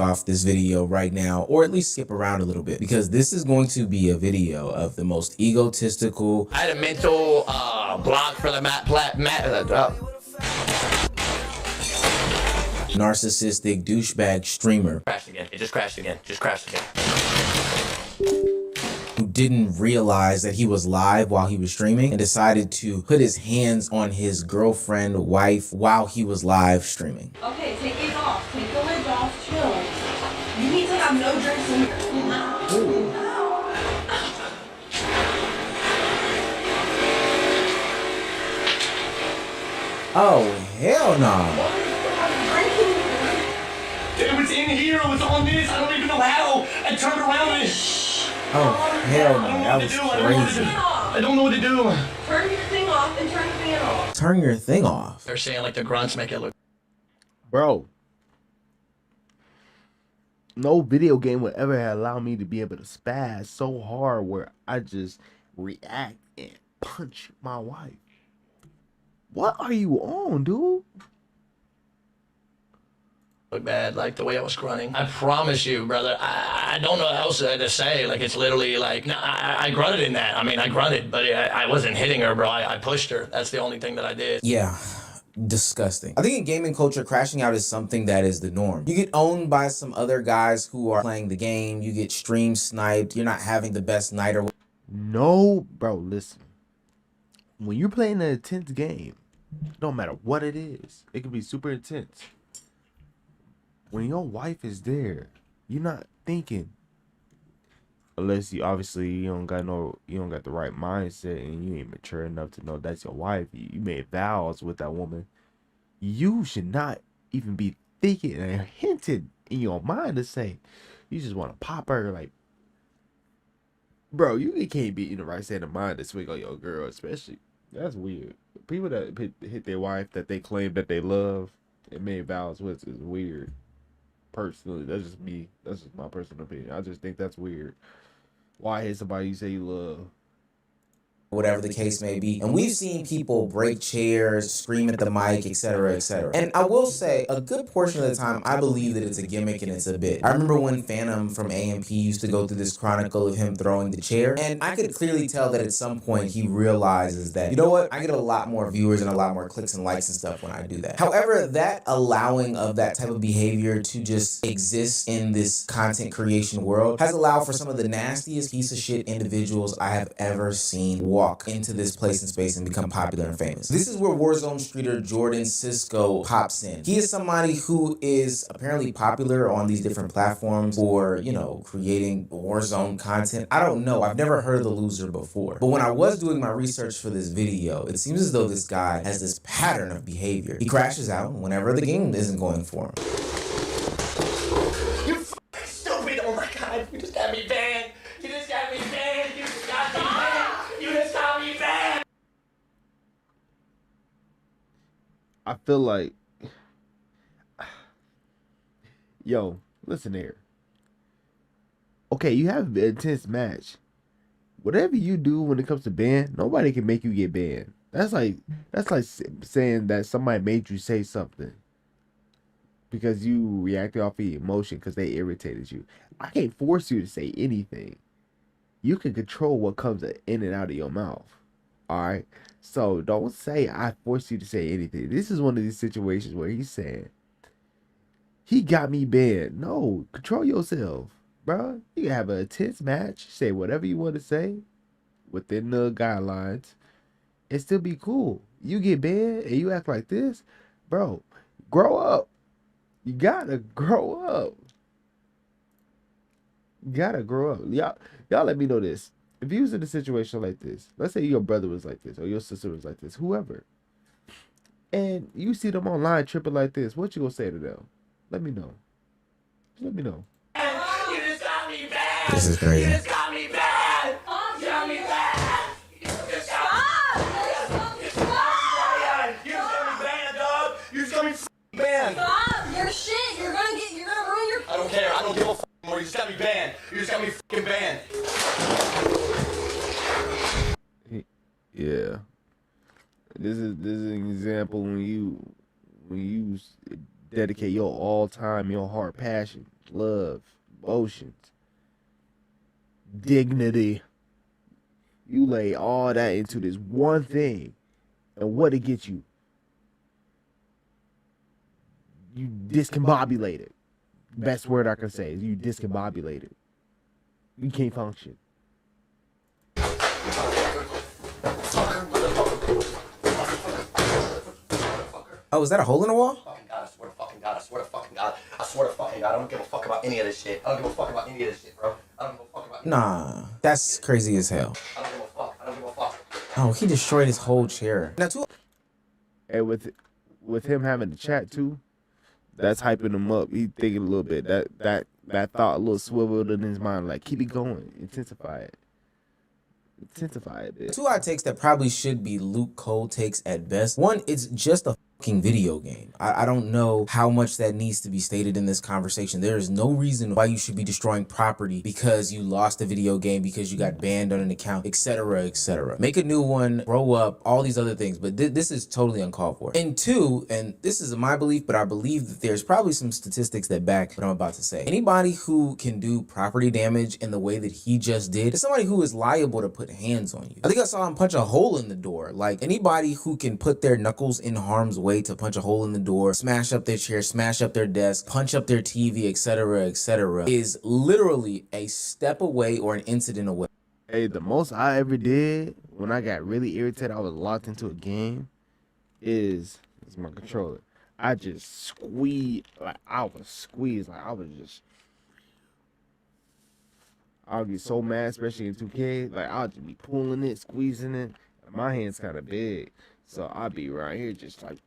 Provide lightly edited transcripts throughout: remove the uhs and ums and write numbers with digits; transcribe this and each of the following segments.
off this video right now, or at least skip around a little bit, because this is going to be a video of the most egotistical. I had a mental block for the narcissistic douchebag streamer. Crashed again. It just crashed again. Just crashed again. Who didn't realize that he was live while he was streaming and decided to put his hands on his girlfriend, wife, while he was live streaming. Okay, take it off. Take the lid off. Chill. You need to have no drinks in here. Ooh. Oh, hell no. It was in here. It was on this. I don't even know how. I turned around and... Oh, hell no. That was crazy. I don't know what to do. Turn your thing off and turn the fan off. Turn your thing off. They're saying like the grunts make it look... Bro. No video game would ever allow me to be able to spaz so hard where I just react and punch my wife. What are you on, dude? Look bad, like the way I was grunting. I promise you, brother, I don't know what else to say. Like, it's literally like, no, I grunted in that. I mean, I grunted, but I wasn't hitting her, bro. I pushed her. That's the only thing that I did. Yeah. Disgusting. I think in gaming culture, crashing out is something that is the norm. You get owned by some other guys who are playing the game. You get stream sniped. You're not having the best night or... No, bro, listen. When you're playing an intense game, no matter what it is, it can be super intense. When your wife is there, you're not thinking, unless you obviously you don't got the right mindset and you ain't mature enough to know that's your wife. You made vows with that woman. You should not even be thinking and hinted in your mind to say you just want to pop her. Like, bro, you can't be in the right state of mind to swing on your girl, especially. That's weird. People that hit their wife that they claim that they love and made vows with is weird. Personally, that's just me. That's just my personal opinion. I just think that's weird. Why hit somebody you say you love? Whatever the case may be. And we've seen people break chairs, scream at the mic, etc., etc. And I will say, a good portion of the time, I believe that it's a gimmick and it's a bit. I remember when Phantom from AMP used to go through this chronicle of him throwing the chair, and I could clearly tell that at some point he realizes that, you know what, I get a lot more viewers and a lot more clicks and likes and stuff when I do that. However, that allowing of that type of behavior to just exist in this content creation world has allowed for some of the nastiest piece of shit individuals I have ever seen walk into this place and space and become popular and famous. This is where Warzone streeter Jordan Cisco pops in. He is somebody who is apparently popular on these different platforms for, you know, creating Warzone content. I don't know. I've never heard of the loser before. But when I was doing my research for this video, it seems as though this guy has this pattern of behavior. He crashes out whenever the game isn't going for him. You stupid! Oh my god, you just got me banned! You just got me banned! You just got me banned! You just got me banned! I feel like, yo, listen here. Okay, you have an intense match. Whatever you do when it comes to ban, nobody can make you get banned. That's like saying that somebody made you say something because you reacted off of emotion because they irritated you. I can't force you to say anything. You can control what comes in and out of your mouth. All right. So don't say I forced you to say anything. This is one of these situations where he's saying he got me banned. No, control yourself, bro. You can have an intense match, say whatever you want to say within the guidelines, and still be cool. You get banned and you act like this, bro. Grow up. You gotta grow up. You gotta grow up. Y'all let me know this. If you was in a situation like this, let's say your brother was like this or your sister was like this, whoever, and you see them online tripping like this, what you gonna say to them? Let me know. Just let me know. You just got me banned! This is crazy. You just got me banned! You got me banned! You just got me banned! You just got me banned, dog! You just got me banned! Stop! You're shit! You're gonna ruin your... I don't care. I don't give a anymore. You just got me banned. You just got me fucking banned. Yeah. This is an example when you dedicate your all time, your heart, passion love, emotions, dignity. You lay all that into this one thing, and what it gets you? You discombobulated. Best word I can say is you discombobulated. You can't function. Oh, is that a hole in the wall? Fucking God, I swear to fucking God, I swear to fucking God, I swear to fucking God, I don't give a fuck about any of this shit. I don't give a fuck about any of this shit, bro. I don't give a fuck about any Nah, that's crazy as hell. I don't give a fuck. I don't give a fuck. Oh, he destroyed his whole chair. Now, And with him having the chat too, that's hyping him up. He thinking a little bit. That thought a little swiveled in his mind. Like, keep it going. Intensify it. Intensify it, bitch. two hot takes that probably should be Luke Cole takes at best. One, it's just a fucking video game. I don't know how much that needs to be stated in this conversation. There is no reason why you should be destroying property because you lost a video game, because you got banned on an account, etc., etc. Make a new one, grow up, all these other things. But this is totally uncalled for. And two, and this is my belief, but I believe that there's probably some statistics that back what I'm about to say. Anybody who can do property damage in the way that he just did is somebody who is liable to put hands on you. I think I saw him punch a hole in the door. Like, anybody who can put their knuckles in harm's way to punch a hole in the door, smash up their chair, smash up their desk, punch up their TV, etc., etc., is literally a step away or an incident away. Hey, the most I ever did when I got really irritated, I was locked into a game, is my controller. I just squeezed, like I was squeezed, like I was just, I'll get so mad, especially in 2K, like I'll just be pulling it, squeezing it. My hand's kind of big, so I'll be right here just like,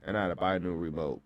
and I had to buy a new remote.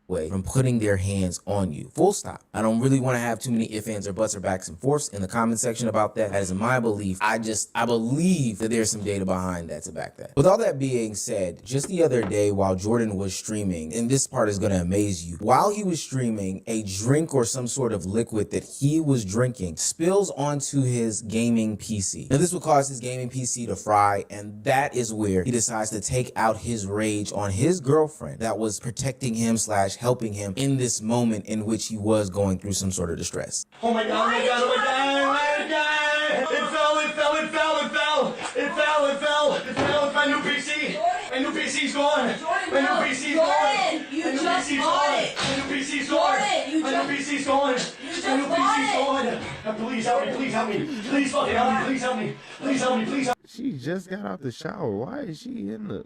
Way from putting their hands on you. Full stop. I don't really want to have too many ifs, ands, or buts, or backs and forths in the comment section about that. That is my belief. I believe that there's some data behind that to back that. With all that being said, just the other day while Jordan was streaming, and this part is going to amaze you, while he was streaming, a drink or some sort of liquid that he was drinking spills onto his gaming PC. Now, this will cause his gaming PC to fry, and that is where he decides to take out his rage on his girlfriend that was protecting him / helping him in this moment in which he was going through some sort of distress. Oh my God, oh my God, oh my God, oh my God! It fell, it fell, it fell, it fell! It fell, it fell, it fell! It's my new PC! My new PC's gone! My new PC's gone! You just bought it! My new PC's gone! My new PC's gone! My new PC's gone! Please help me, please help me! Please fucking help me, please help me! Please help me, please help me! She just got out the shower. Why is she in the...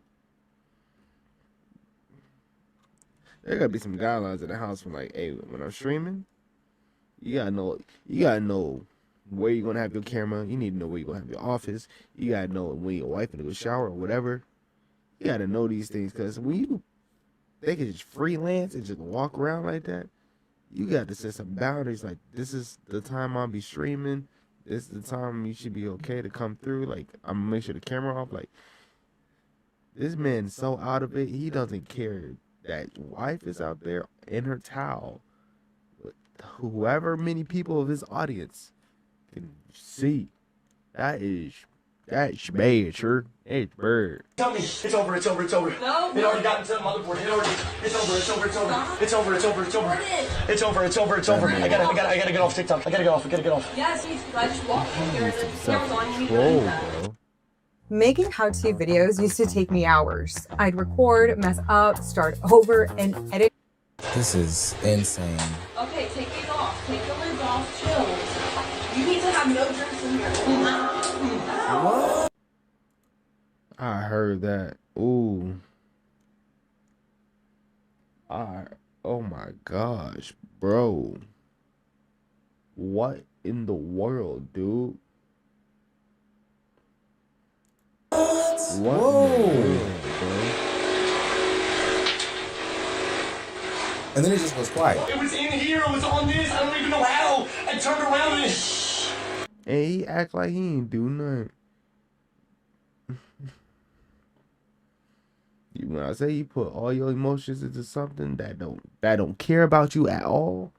There gotta be some guidelines in the house from like, hey, when I'm streaming, you gotta know where you're gonna have your camera. You need to know where you're gonna have your office. You gotta know when your wife gonna go shower or whatever. You gotta know these things, because when they can just freelance and just walk around like that, you got to set some boundaries. Like, this is the time I'll be streaming. This is the time you should be okay to come through. Like, I'm gonna make sure the camera off. Like, this man's so out of it, he doesn't care that wife is out there in her towel with whoever many people of his audience can see. That's bad, sure. It's bird. Tell me, it's over, it's over, it's over. No. It already got into the motherboard. It's over, it's over, it's over. It's over, it's over, it's over. What is? It's over, it's over, it's over. I gotta get off TikTok. I gotta get off. Yes, I just walked in here and the camera's on. You need to Self-control, do that. bro. Making how-to videos used to take me hours. I'd record, mess up, start over, and edit. This is insane. Okay, take it off. Take the lids off. Chill. You need to have no drinks in here. What? I heard that. Ooh. Oh my gosh, bro. What in the world, dude? What Whoa. in the world, bro? And then it just goes quiet. It was in here, it was on this, I don't even know how. I turned around and And he act like he ain't do nothing. When I say you put all your emotions into something that don't care about you at all,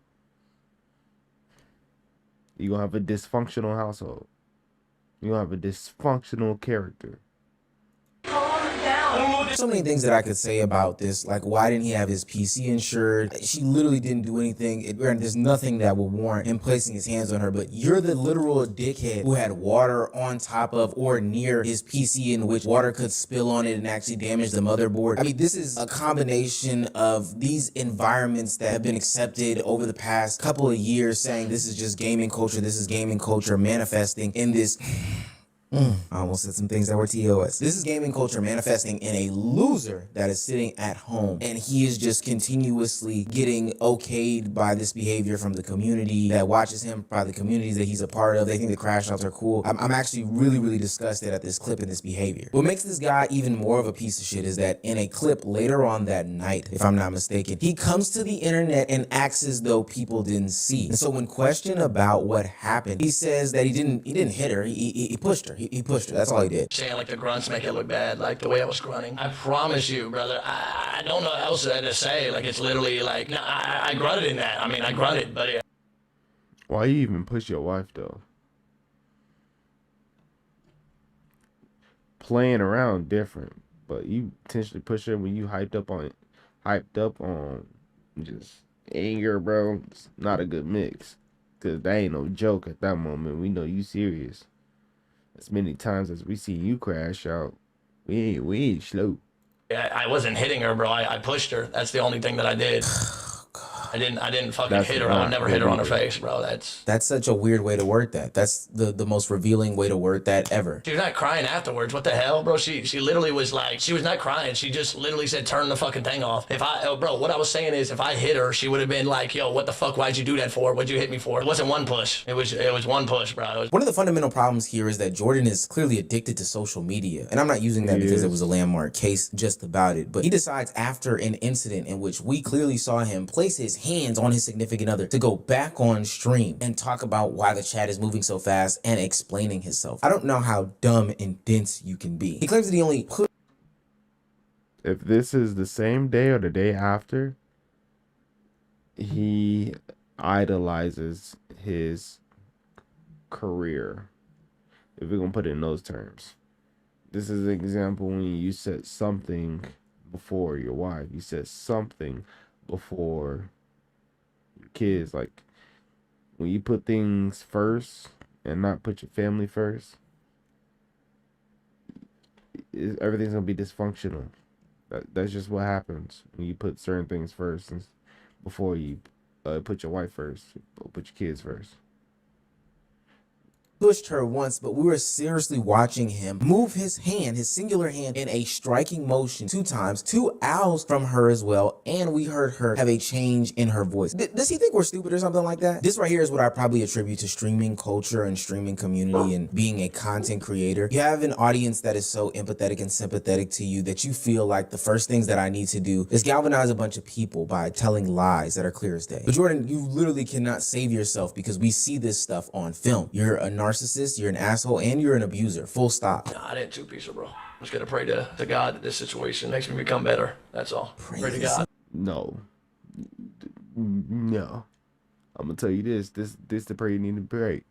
you gonna have a dysfunctional household. You gonna have a dysfunctional character. Calm I down. don't know what So many things that I could say about this, like why didn't he have his PC insured? She literally didn't do anything. There's nothing that would warrant him placing his hands on her, but you're the literal dickhead who had water on top of or near his PC in which water could spill on it and actually damage the motherboard. I mean, this is a combination of these environments that have been accepted over the past couple of years, saying this is just gaming culture, this is gaming culture manifesting in this I almost said some things that were TOS. This is gaming culture manifesting in a loser that is sitting at home, and he is just continuously getting okayed by this behavior from the community that watches him, by the communities that he's a part of. They think the crash outs are cool. I'm actually really disgusted at this clip and this behavior. What makes this guy even more of a piece of shit is that in a clip later on that night, if I'm not mistaken, he comes to the internet and acts as though people didn't see. And so when questioned about what happened, he says that he didn't hit her, he pushed her. He pushed her. That's all he did. Saying like the grunts make it look bad, like the way I was grunting. I promise you, brother, I don't know what else to say. Like it's literally like, nah, I grunted in that. I mean, I grunted, but yeah. Why you even push your wife though? Playing around different, but you potentially push her when you hyped up on just anger, bro. It's not a good mix, cause that ain't no joke at that moment. We know you serious. As many times as we see you crash out, we ain't slow. I wasn't hitting her, bro. I pushed her. That's the only thing that I did. I didn't fucking hit her. I would never hit her on her face, bro. That's such a weird way to word that. That's the most revealing way to word that ever. She was not crying afterwards. What the hell, bro? She literally was like, she was not crying. She just literally said, turn the fucking thing off. Bro, what I was saying is if I hit her, she would have been like, yo, what the fuck? Why'd you do that for? What'd you hit me for? It wasn't one push. It was one push, bro. One of the fundamental problems here is that Jordan is clearly addicted to social media. And I'm not using that because it was a landmark case just about it. But he decides after an incident in which we clearly saw him place his hands on his significant other to go back on stream and talk about why the chat is moving so fast and explaining himself. I don't know how dumb and dense you can be. He claims that he only put. If this is the same day or the day after, he idolizes his career. If we're gonna put it in those terms, this is an example when you said something before your wife. You said something before kids. Like when you put things first and not put your family first, everything's gonna be dysfunctional. That's just what happens when you put certain things first and before you put your wife first or put your kids first. Pushed her once, but we were seriously watching him move his hand, his singular hand, in a striking motion 2 times, 2 owls from her as well, and we heard her have a change in her voice. Does he think we're stupid or something like that? This right here is what I probably attribute to streaming culture and streaming community and being a content creator. You have an audience that is so empathetic and sympathetic to you that you feel like the first things that I need to do is galvanize a bunch of people by telling lies that are clear as day. But Jordan, you literally cannot save yourself because we see this stuff on film. You're a narcissist, you're an asshole, and you're an abuser. Full stop. Nah, I didn't two-piece her, bro. I'm just gonna pray to God that this situation makes me become better. That's all. Pray to God. No. I'm gonna tell you this the prayer you need to pray.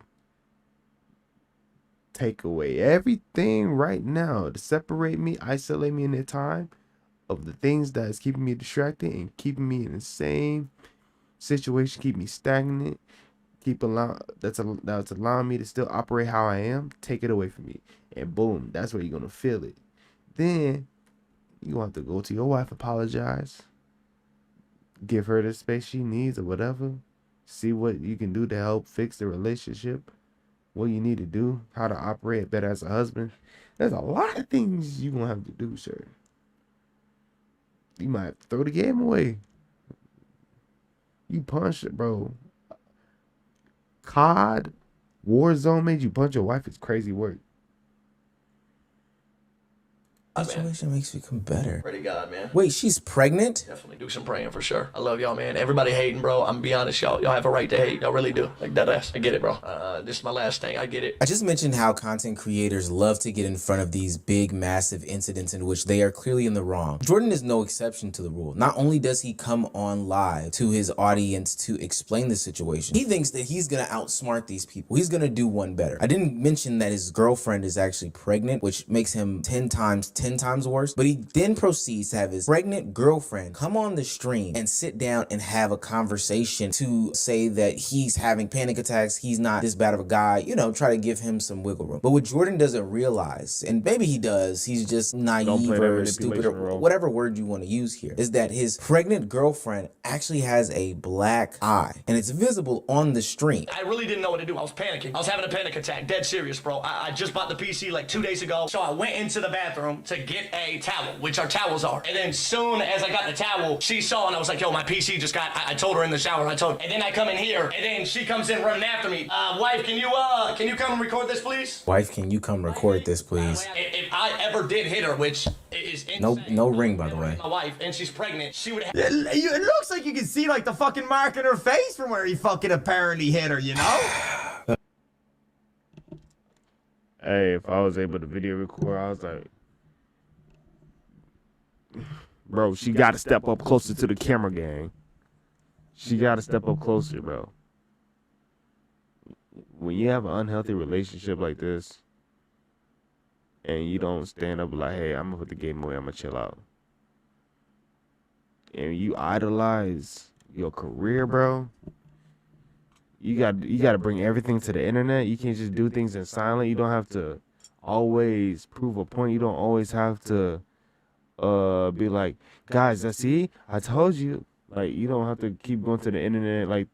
Take away everything right now to separate me, isolate me in that time of the things that is keeping me distracted and keeping me in the same situation, keep me stagnant. That's allowing me to still operate how I am. Take it away from me, and boom, that's where you're gonna feel it. Then you gonna have to go to your wife, apologize, give her the space she needs or whatever. See what you can do to help fix the relationship. What you need to do, how to operate better as a husband. There's a lot of things you gonna have to do, sir. You might have to throw the game away. You punched it, bro. COD Warzone made you punch your wife. It's crazy work. Situation makes you become better. Pray to God, man. Wait, she's pregnant? Definitely do some praying for sure. I love y'all, man. Everybody hating, bro. I'm gonna be honest, y'all have a right to hate. Y'all really do. Like that ass. I get it, bro. This is my last thing. I get it. I just mentioned how content creators love to get in front of these big, massive incidents in which they are clearly in the wrong. Jordan is no exception to the rule. Not only does he come on live to his audience to explain the situation, he thinks that he's gonna outsmart these people. He's gonna do one better. I didn't mention that his girlfriend is actually pregnant, which makes him 10 times 10 times worse. But he then proceeds to have his pregnant girlfriend come on the stream and sit down and have a conversation to say that he's having panic attacks, he's not this bad of a guy, you know, try to give him some wiggle room. But what Jordan doesn't realize, and maybe he does, he's just naive or stupid or whatever word you want to use here, is that his pregnant girlfriend actually has a black eye, and it's visible on the stream. I really didn't know what to do. I was panicking. I was having a panic attack. Dead serious, bro. I just bought the PC like 2 days ago. So I went into the bathroom to get a towel, which our towels are. And then soon as I got the towel, she saw and I was like, yo, my PC just got, I told her in the shower, and then I come in here and then she comes in running after me. Wife, can you come and record this, please? Wife, can you come record this, please? If I ever did hit her, which is insane. No ring, by the way. My wife, and she's pregnant, she would have... It looks like you can see like the fucking mark in her face from where he fucking apparently hit her, you know? Hey, if I was able to video record, I was like, bro, she got to step up closer to the camera, gang. She got to step up closer, bro. When you have an unhealthy relationship like this, and you don't stand up like, hey, I'm going to put the game away, I'm going to chill out. And you idolize your career, bro. You got to bring everything to the internet. You can't just do things in silent. You don't have to always prove a point. You don't always have to be like, guys, see, I told you. Like, you don't have to keep going to the internet like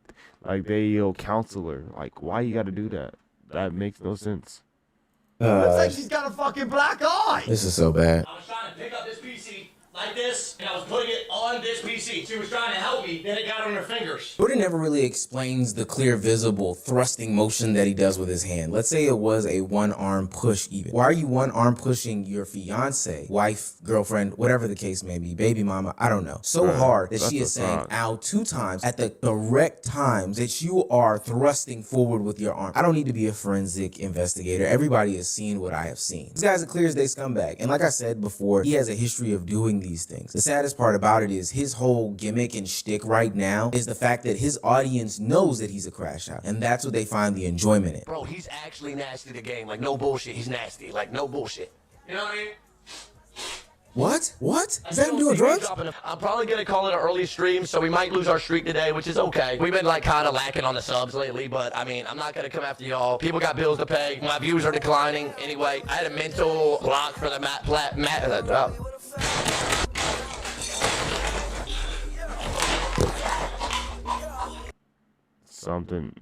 they your counselor. Like, why you got to do that? That makes no sense. Looks like she's got a fucking black eye. This is so bad. I was trying to pick up this PC like this, and I was putting it on this PC. She was trying to help me, then it got on her fingers. Jordan never really explains the clear, visible thrusting motion that he does with his hand. Let's say it was a one-arm push even. Why are you one-arm pushing your fiance, wife, girlfriend, whatever the case may be, baby mama, I don't know, so hard that she is saying ow 2 times at the correct times that you are thrusting forward with your arm? I don't need to be a forensic investigator. Everybody has seen what I have seen. This guy's a clear as day scumbag. And like I said before, he has a history of doing these things. The saddest part about it is his whole gimmick and shtick right now is the fact that his audience knows that he's a crash out, and that's what they find the enjoyment in. Bro, he's actually nasty to game. Like, no bullshit. He's nasty. Like, no bullshit. You know what I mean? What? What? Is that him doing drugs? I'm probably going to call it an early stream, so we might lose our streak today, which is okay. We've been, like, kind of lacking on the subs lately, but, I mean, I'm not going to come after y'all. People got bills to pay. My views are declining. Anyway, I had a mental block for the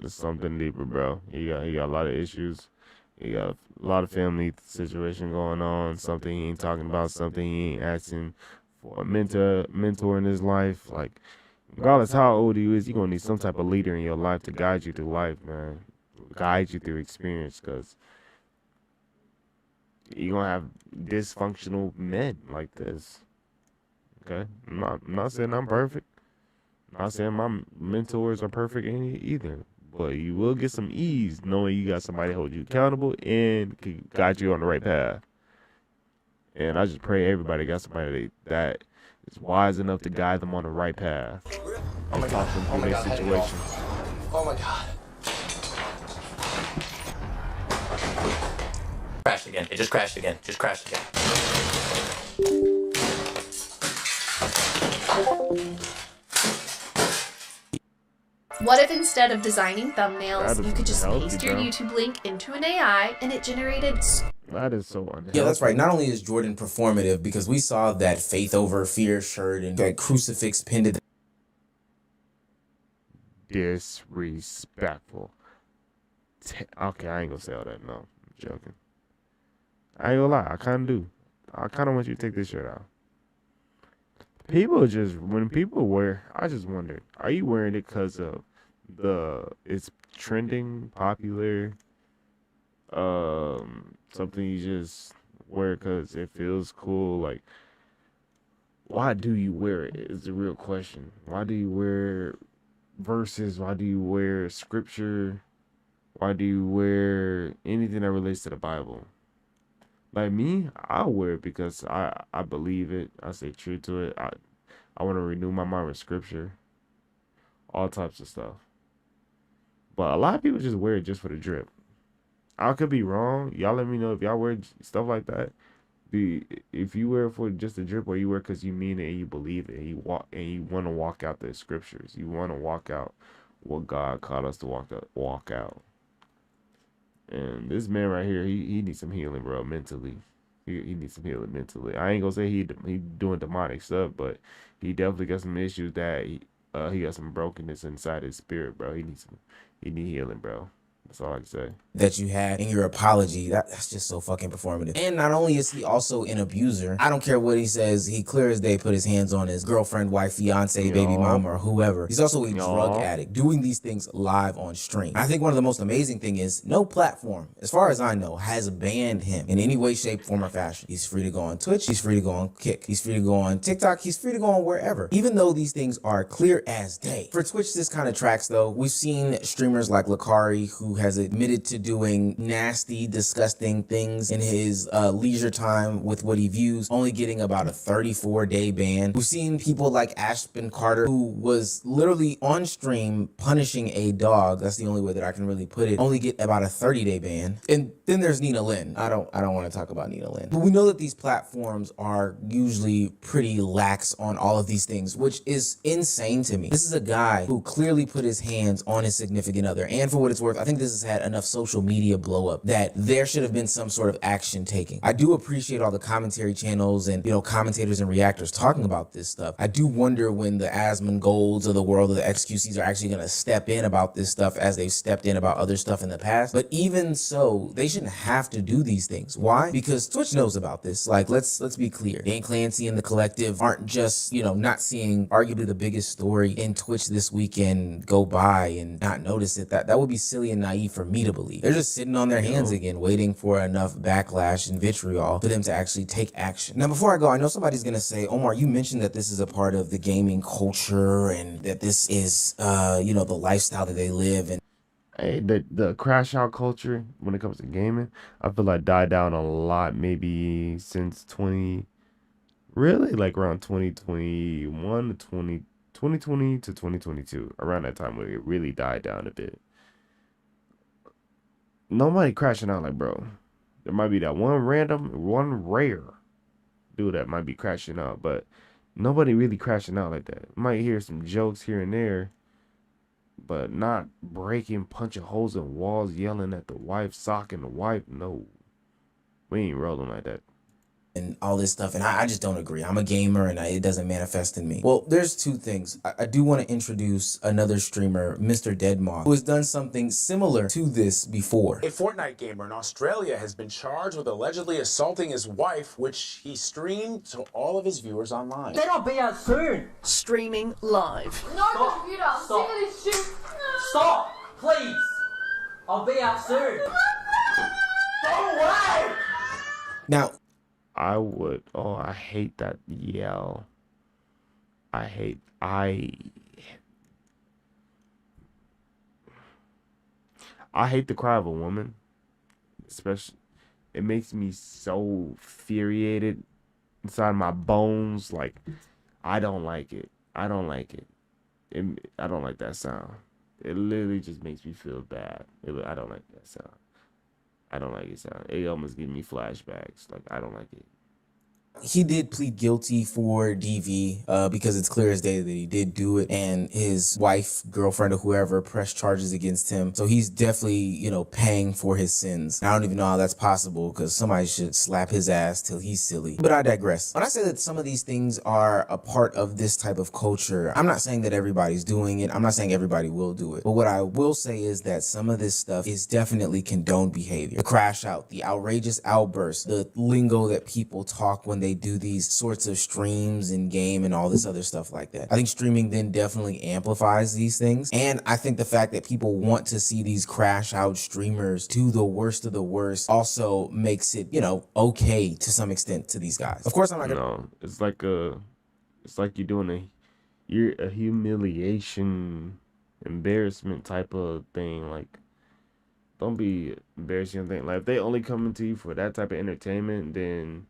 Something deeper, bro. He got a lot of issues. He got a lot of family situation going on. Something he ain't talking about. Something he ain't asking for a mentor in his life. Like, regardless how old he is, you're gonna need some type of leader in your life to guide you through life, man. Guide you through experience, cause you're gonna have dysfunctional men like this. Okay, I'm not saying I'm perfect. Not saying my mentors are perfect either, but you will get some ease knowing you got somebody to hold you accountable and can guide you on the right path. And I just pray everybody got somebody that is wise enough to guide them on the right path. Oh my God. Oh my God. Situations. Oh my God. Crashed again. It just crashed again. Just crashed again. What if instead of designing thumbnails, you could just healthy, paste your bro. YouTube link into an AI and it generated... That is so unhealthy. Yeah, that's right. Not only is Jordan performative, because we saw that faith over fear shirt and that crucifix pinned to Disrespectful. Okay, I ain't gonna say all that. No, I'm joking. I ain't gonna lie. I kind of do. I kind of want you to take this shirt out. People just, when people wear, I just wonder, are you wearing it because of it's trending, popular, something you just wear because it feels cool? Like, why do you wear it is the real question. Why do you wear verses? Why do you wear scripture? Why do you wear anything that relates to the Bible? Like me, I wear it because I believe it. I stay true to it. I want to renew my mind with scripture. All types of stuff. But a lot of people just wear it just for the drip. I could be wrong. Y'all let me know if y'all wear stuff like that if you wear it for just a drip, or you wear because you mean it and you believe it, and you want to walk out the scriptures, you want to walk out what God called us to walk out. And this man right here, he needs some healing, bro, mentally. He needs some healing mentally. I ain't gonna say he doing demonic stuff, but he definitely got some issues that he got some brokenness inside his spirit, bro. He need healing, bro. That's all I can say. That you had in your apology, that's just so fucking performative. And not only is he also an abuser, I don't care what he says, he clear as day put his hands on his girlfriend, wife, fiance, baby mama, or whoever. He's also a drug addict, doing these things live on stream. I think one of the most amazing thing is no platform, as far as I know, has banned him in any way, shape, form, or fashion. He's free to go on Twitch, he's free to go on Kick, he's free to go on TikTok, he's free to go on wherever, even though these things are clear as day. For Twitch, this kind of tracks though. We've seen streamers like Lakari, who has admitted to doing nasty, disgusting things in his leisure time with what he views, only getting about a 34-day ban. We've seen people like Ashton Carter, who was literally on stream punishing a dog, that's the only way that I can really put it, only get about a 30-day ban. And then there's Nina Lynn. I don't want to talk about Nina Lynn. But we know that these platforms are usually pretty lax on all of these things, which is insane to me. This is a guy who clearly put his hands on his significant other, and for what it's worth, I think this has had enough social media blow up that there should have been some sort of action taken. I do appreciate all the commentary channels and, commentators and reactors talking about this stuff. I do wonder when the Asmongold's of the world, or the XQCs, are actually going to step in about this stuff as they've stepped in about other stuff in the past. But even so, they shouldn't have to do these things. Why? Because Twitch knows about this. Like, let's be clear. Dane Clancy and the collective aren't just, not seeing arguably the biggest story in Twitch this weekend go by and not notice it. That would be silly and naive for me to believe. They're just sitting on their hands again, waiting for enough backlash and vitriol for them to actually take action. Now, before I go, I know somebody's gonna say, Omar, you mentioned that this is a part of the gaming culture and that this is, the lifestyle that they live. And hey, the crash out culture when it comes to gaming, I feel like died down a lot, maybe since like around 2021 to 2020 to 2022, around that time where it really died down a bit. Nobody crashing out like, bro. There might be that one rare dude that might be crashing out, but nobody really crashing out like that. You might hear some jokes here and there, but not breaking, punching holes in walls, yelling at the wife, socking the wife. No, we ain't rolling like that. And all this stuff, and I just don't agree. I'm a gamer, and it doesn't manifest in me. Well, there's two things. I do want to introduce another streamer, Mr. Deadmau5, who has done something similar to this before. A Fortnite gamer in Australia has been charged with allegedly assaulting his wife, which he streamed to all of his viewers online. Then I'll be out soon. Streaming live. No computer, I'm sick of this shit. Stop, please. I'll be out soon. Go away. Now, I hate that yell. I hate the cry of a woman. Especially, it makes me so infuriated inside my bones. Like, I don't like it. I don't like that sound. It literally just makes me feel bad. I don't like that sound. I don't like it sound. It almost gives me flashbacks. Like, I don't like it. He did plead guilty for DV because it's clear as day that he did do it, and his wife, girlfriend, or whoever pressed charges against him. So he's definitely, paying for his sins. I don't even know how that's possible, because somebody should slap his ass till he's silly. But I digress. When I say that some of these things are a part of this type of culture, I'm not saying that everybody's doing it. I'm not saying everybody will do it. But what I will say is that some of this stuff is definitely condoned behavior. The crash out, the outrageous outbursts, the lingo that people talk when they do these sorts of streams and game and all this other stuff like that. I think streaming then definitely amplifies these things. And I think the fact that people want to see these crash out streamers do the worst of the worst also makes it, okay to some extent to these guys. Of course, I'm not gonna... No, it's like you're doing a humiliation, embarrassment type of thing. Like, don't be embarrassing thing. Like, if they only coming to you for that type of entertainment, then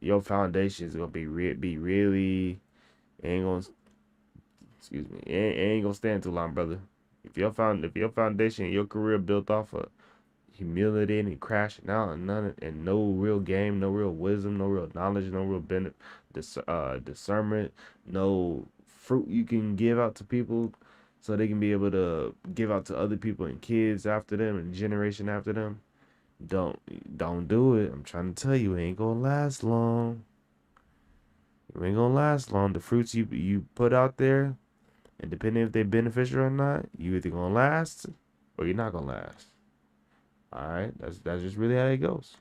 your foundation is gonna be really ain't gonna stand too long, brother. If your foundation, your career built off of humiliating and crashing out, and no real game, no real wisdom, no real knowledge, no real discernment, no fruit you can give out to people, so they can be able to give out to other people and kids after them and generation after them. Don't do it. I'm trying to tell you, it ain't gonna last long. It ain't gonna last long. The fruits you put out there, and depending if they're beneficial or not, you either gonna last or you're not gonna last. All right, that's just really how it goes.